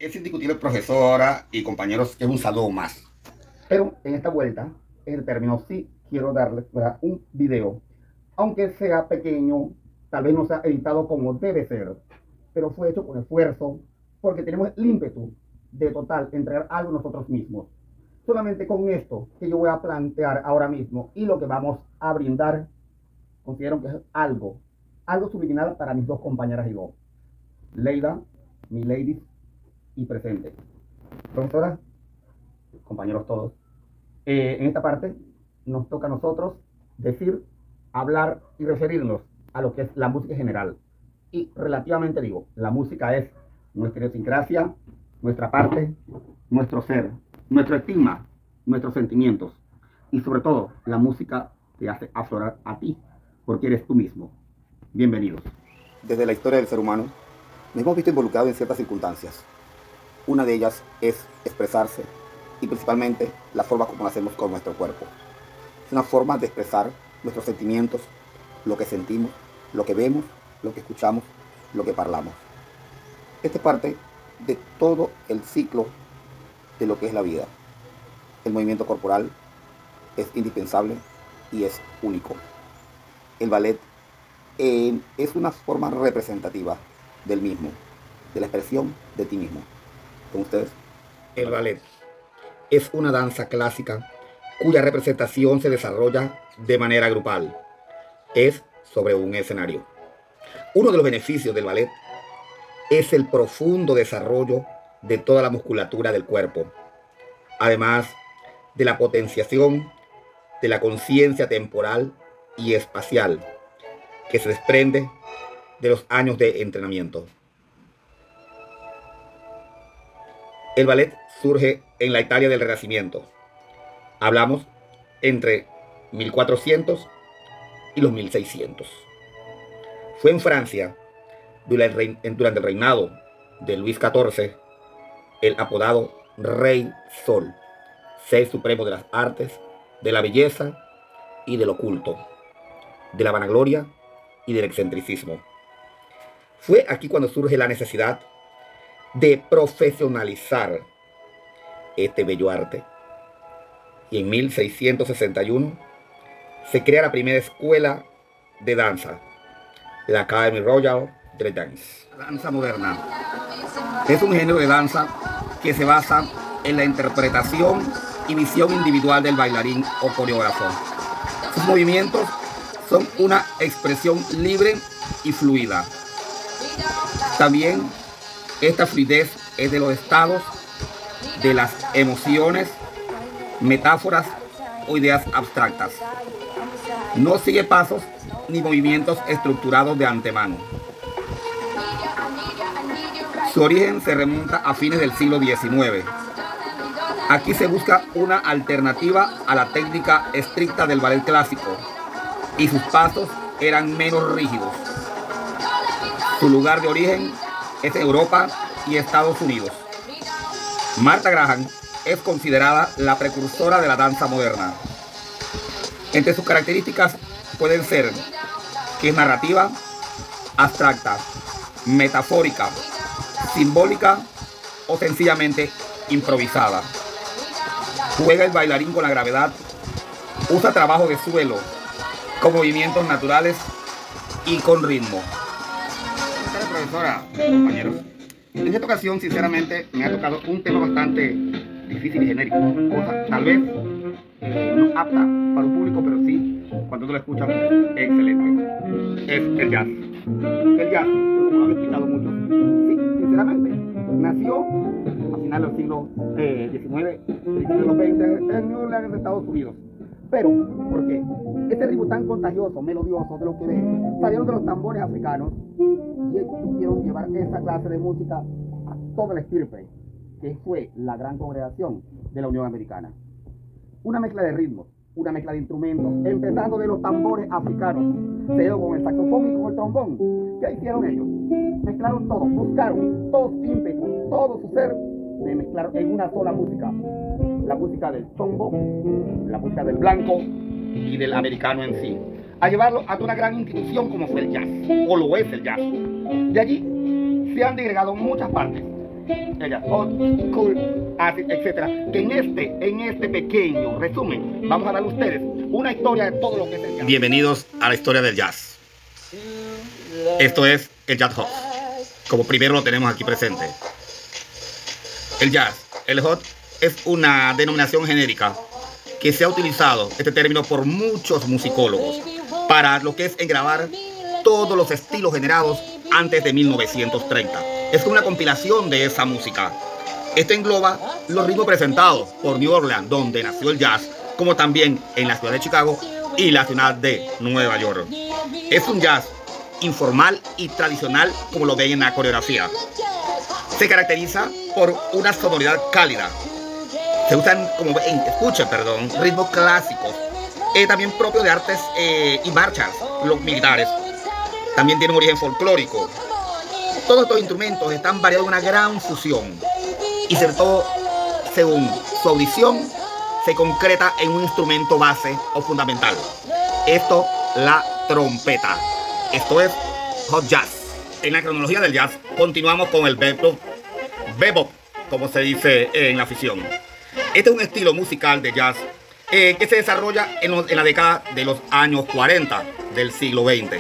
Es indiscutible, profesora y compañeros, que es un saludo más. Pero en esta vuelta, en el término, sí quiero darles, ¿verdad?, un video, aunque sea pequeño, tal vez no sea editado como debe ser, pero fue hecho con esfuerzo, porque tenemos el ímpetu de total entregar algo nosotros mismos. Solamente con esto que yo voy a plantear ahora mismo y lo que vamos a brindar, considero que es algo subliminal para mis dos compañeras y yo. Leida, mi lady y presente. Profesora, compañeros todos, en esta parte nos toca a nosotros decir, hablar y referirnos a lo que es la música en general. Y relativamente digo, la música es nuestra idiosincrasia, nuestra parte, nuestro ser, nuestro estigma, nuestros sentimientos. Y sobre todo, la música te hace aflorar a ti, porque eres tú mismo. Bienvenidos. Desde la historia del ser humano, nos hemos visto involucrados en ciertas circunstancias. Una de ellas es expresarse, y principalmente la forma como lo hacemos con nuestro cuerpo. Es una forma de expresar nuestros sentimientos, lo que sentimos, lo que vemos, lo que escuchamos, lo que parlamos. Esta es parte de todo el ciclo de lo que es la vida. El movimiento corporal es indispensable y es único. El ballet es una forma representativa del mismo, de la expresión de ti mismo. Con ustedes, el ballet es una danza clásica cuya representación se desarrolla de manera grupal. Es sobre un escenario. Uno de los beneficios del ballet es el profundo desarrollo de toda la musculatura del cuerpo, además de la potenciación de la conciencia temporal y espacial que se desprende de los años de entrenamiento. El ballet surge en la Italia del Renacimiento. Hablamos entre 1400 y los 1600. Fue en Francia, durante el reinado de Luis XIV, el apodado Rey Sol, ser supremo de las artes, de la belleza y del oculto, de la vanagloria y del excentricismo. Fue aquí cuando surge la necesidad de profesionalizar este bello arte. Y en 1661 se crea la primera escuela de danza, la Academy Royal de Dance. La danza moderna es un género de danza que se basa en la interpretación y visión individual del bailarín o coreógrafo. Sus movimientos son una expresión libre y fluida. También esta fluidez es de los estados de las emociones, metáforas o ideas abstractas. No sigue pasos ni movimientos estructurados de antemano. Su origen se remonta a fines del siglo XIX. Aquí se busca una alternativa a la técnica estricta del ballet clásico y sus pasos eran menos rígidos. Su lugar de origen es Europa y Estados Unidos. Martha Graham es considerada la precursora de la danza moderna. Entre sus características pueden ser que es narrativa, abstracta, metafórica, simbólica o sencillamente improvisada. Juega el bailarín con la gravedad, usa trabajo de suelo, con movimientos naturales y con ritmo. Profesora, compañeros, en esta ocasión sinceramente me ha tocado un tema bastante difícil y genérico, tal vez no apta para un público, pero sí, cuando tú lo escuchas, excelente. Es el jazz. El jazz, como lo han explicado muchos, sí, sinceramente, nació a finales del siglo XIX, principios de los 20 en New Orleans, en Estados Unidos. Pero, ¿por qué? Este ritmo tan contagioso, melodioso de lo que ven, salieron de los tambores africanos y quisieron llevar esa clase de música a toda la estirpe, que fue la gran congregación de la Unión Americana. Una mezcla de ritmos, una mezcla de instrumentos, empezando de los tambores africanos, pero con el saxofón y con el trombón. ¿Qué hicieron ellos? Mezclaron todo, buscaron todo su ímpetu, todo su ser, de mezclar en una sola música. La música del chombo, la música del blanco y del americano en sí, a llevarlo a una gran institución como fue el jazz, o lo es el jazz. De allí se han disgregado muchas partes, el jazz hot, cool, acid, etc. Que en este pequeño resumen vamos a dar a ustedes una historia de todo lo que es el jazz. Bienvenidos a la historia del jazz. Esto es el jazz hot, como primero lo tenemos aquí presente. El jazz, el hot, es una denominación genérica que se ha utilizado este término por muchos musicólogos para lo que es engravar todos los estilos generados antes de 1930. Es una compilación de esa música. Esto engloba los ritmos presentados por New Orleans, donde nació el jazz, como también en la ciudad de Chicago y la ciudad de Nueva York. Es un jazz informal y tradicional, como lo ven en la coreografía. Se caracteriza por una sonoridad cálida. Se usan, como ven, ritmos clásicos, también propios de artes y marchas, los militares. También tiene un origen folclórico. Todos estos instrumentos están variados en una gran fusión y sobre todo, según su audición, se concreta en un instrumento base o fundamental. Esto, la trompeta. Esto es hot jazz. En la cronología del jazz continuamos con el bebop, como se dice en la afición. Este es un estilo musical de jazz que se desarrolla en la década de los años 40 del siglo XX.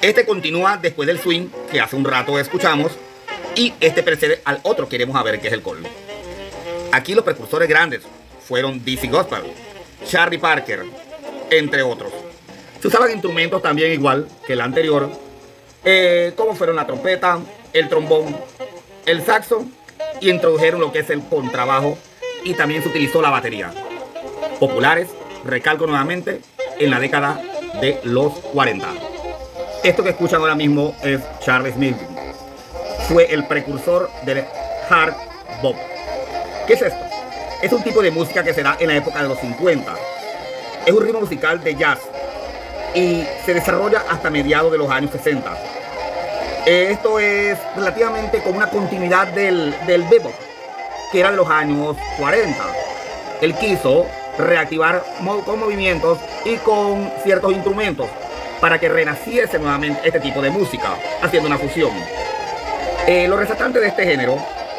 Este continúa después del swing, que hace un rato escuchamos, y este precede al otro que iremos a ver, que es el call. Aquí los precursores grandes fueron Dizzy Gospell, Charlie Parker, entre otros. Se usaban instrumentos también igual que el anterior, como fueron la trompeta, el trombón, el saxo, y introdujeron lo que es el contrabajo, y también se utilizó la batería. Populares, recalco nuevamente, en la década de los 40. Esto que escuchan ahora mismo es Charles Mingus. Fue el precursor del hard bop. ¿Qué es esto? Es un tipo de música que se da en la época de los 50. Es un ritmo musical de jazz y se desarrolla hasta mediados de los años 60. Esto es relativamente como una continuidad del bebop, que era de los años 40. Él quiso reactivar con movimientos y con ciertos instrumentos para que renaciese nuevamente este tipo de música, haciendo una fusión. Lo resaltante de este género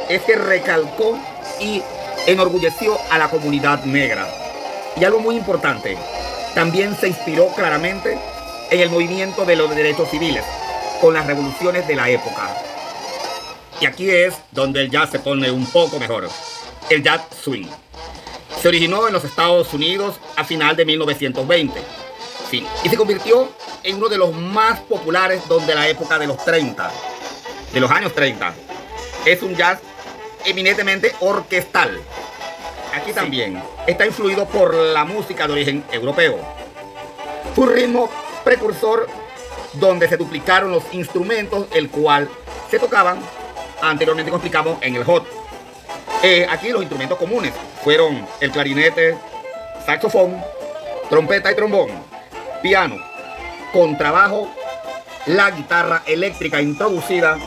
es que recalcó y enorgulleció a la comunidad negra. Y algo muy importante, también se inspiró claramente en el movimiento de los derechos civiles, con las revoluciones de la época. Y aquí es donde el jazz se pone un poco mejor. El jazz swing se originó en los Estados Unidos a final de 1920. Sí, y se convirtió en uno de los más populares donde la época de los 30, de los años 30. Es un jazz eminentemente orquestal. Aquí también está influido por la música de origen europeo. Un ritmo precursor donde se duplicaron los instrumentos, el cual se tocaban anteriormente, como explicamos, en el hot. Aquí los instrumentos comunes fueron el clarinete, saxofón, trompeta y trombón, piano, contrabajo, la guitarra eléctrica introducida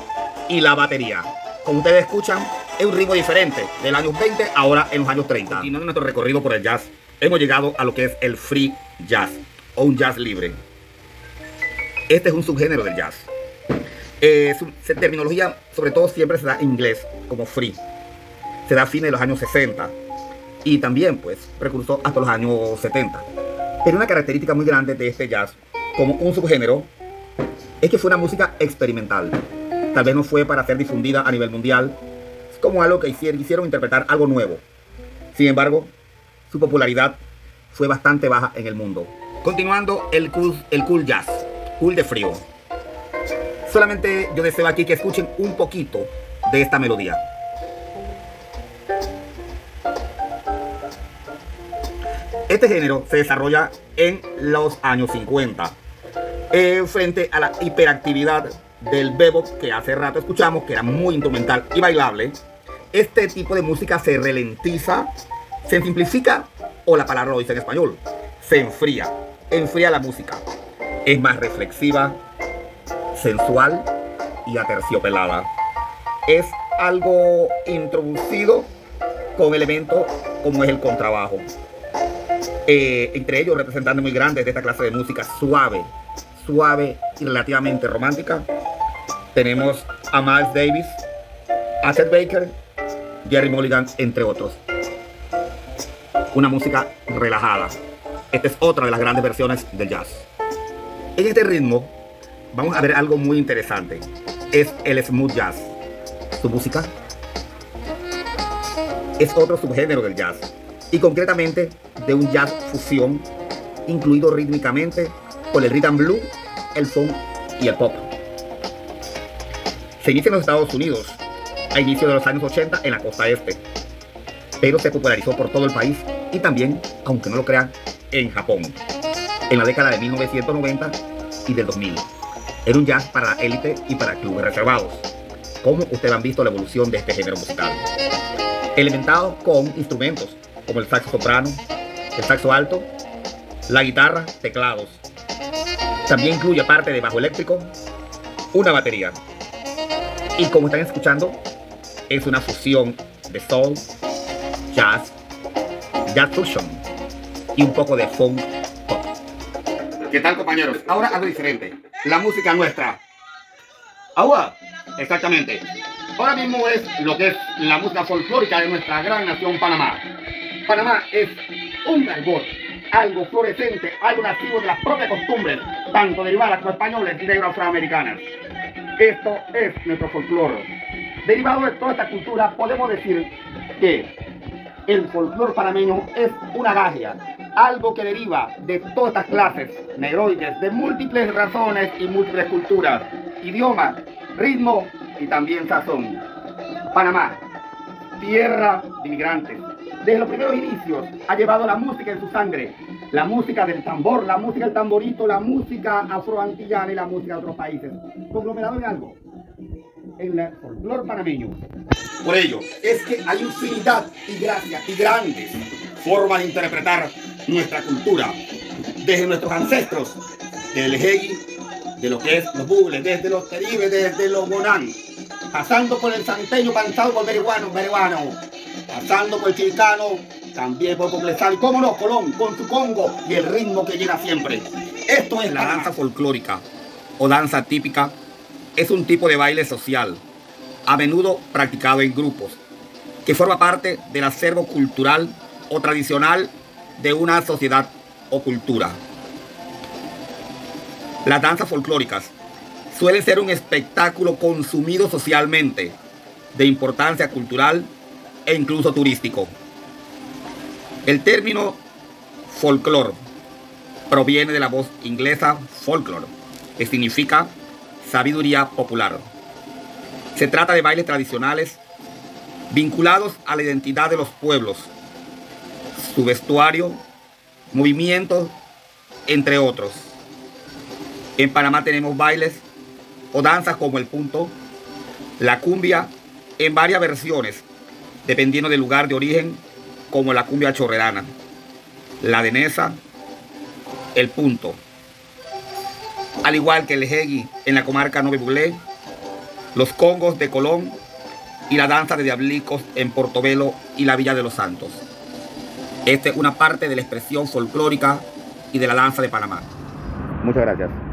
y la batería. Como ustedes escuchan, es un ritmo diferente del años 20, ahora en los años 30. Continuando nuestro recorrido por el jazz, hemos llegado a lo que es el free jazz o un jazz libre. Este es un subgénero del jazz. Su terminología, sobre todo, siempre se da en inglés como free. Se da a fines de los años 60 y también, pues, precursó hasta los años 70. Pero una característica muy grande de este jazz, como un subgénero, es que fue una música experimental. Tal vez no fue para ser difundida a nivel mundial, es como algo que hicieron interpretar algo nuevo. Sin embargo, su popularidad fue bastante baja en el mundo. Continuando, el cool jazz, cool de frío. Solamente yo deseo aquí que escuchen un poquito de esta melodía. Este género se desarrolla en los años 50, frente a la hiperactividad del bebop que hace rato escuchamos, que era muy instrumental y bailable. Este tipo de música se ralentiza, se simplifica, o la palabra lo dice en español, se enfría la música. Es más reflexiva, sensual y aterciopelada. Es algo introducido con elementos como es el contrabajo. Entre ellos representantes muy grandes de esta clase de música suave y relativamente romántica. Tenemos a Miles Davis, a Chet Baker, Gerry Mulligan, entre otros. Una música relajada. Esta es otra de las grandes versiones del jazz. En este ritmo vamos a ver algo muy interesante. Es el smooth jazz. Su música es otro subgénero del jazz, y concretamente de un jazz fusión incluido rítmicamente por el rhythm and blues, el funk y el pop. Se inicia en los Estados Unidos a inicios de los años 80 en la costa este, pero se popularizó por todo el país y también, aunque no lo crean, en Japón en la década de 1990 y del 2000. Era un jazz para la élite y para clubes reservados. Como ustedes han visto la evolución de este género musical, elementado con instrumentos como el saxo soprano, el saxo alto, la guitarra, teclados. También incluye, aparte de bajo eléctrico, una batería. Y como están escuchando, es una fusión de soul, jazz, jazz fusion y un poco de funk pop. ¿Qué tal, compañeros? Ahora algo diferente. La música nuestra. Agua. Exactamente. Ahora mismo es lo que es la música folclórica de nuestra gran nación Panamá. Panamá es un albor, algo florescente, algo nativo de las propias costumbres, tanto derivadas como españoles y afroamericanas. Esto es nuestro folclore. Derivado de toda esta cultura, podemos decir que el folclore panameño es una magia, algo que deriva de todas estas clases negroides, de múltiples razones y múltiples culturas, idiomas, ritmo y también sazón. Panamá, tierra de inmigrantes. Desde los primeros inicios ha llevado la música en su sangre. La música del tambor, la música del tamborito, la música afroantillana y la música de otros países. Conglomerado en algo, en el folclore panameño. Por ello, es que hay infinidad y gracia y grandes formas de interpretar nuestra cultura. Desde nuestros ancestros, del Ejegui, de lo que es los bubles, desde los teribes, desde los bonán, pasando por el santeño, pasando por bereguano, pasando por el chiricano, también por Coplesal, y cómo no, Colón, con su congo y el ritmo que llega siempre. Esto es la danza folclórica o danza típica. Es un tipo de baile social, a menudo practicado en grupos, que forma parte del acervo cultural o tradicional de una sociedad o cultura. Las danzas folclóricas suelen ser un espectáculo consumido socialmente, de importancia cultural e incluso turístico. El término folclore proviene de la voz inglesa folklore, que significa sabiduría popular. Se trata de bailes tradicionales vinculados a la identidad de los pueblos, su vestuario, movimientos, entre otros. En Panamá tenemos bailes o danzas como el punto, la cumbia, en varias versiones, dependiendo del lugar de origen, como la cumbia chorrerana, la denesa, el punto. Al igual que el Ejegui en la comarca Nueve Buglé, los congos de Colón y la danza de diablicos en Portobelo y la Villa de los Santos. Esta es una parte de la expresión folclórica y de la danza de Panamá. Muchas gracias.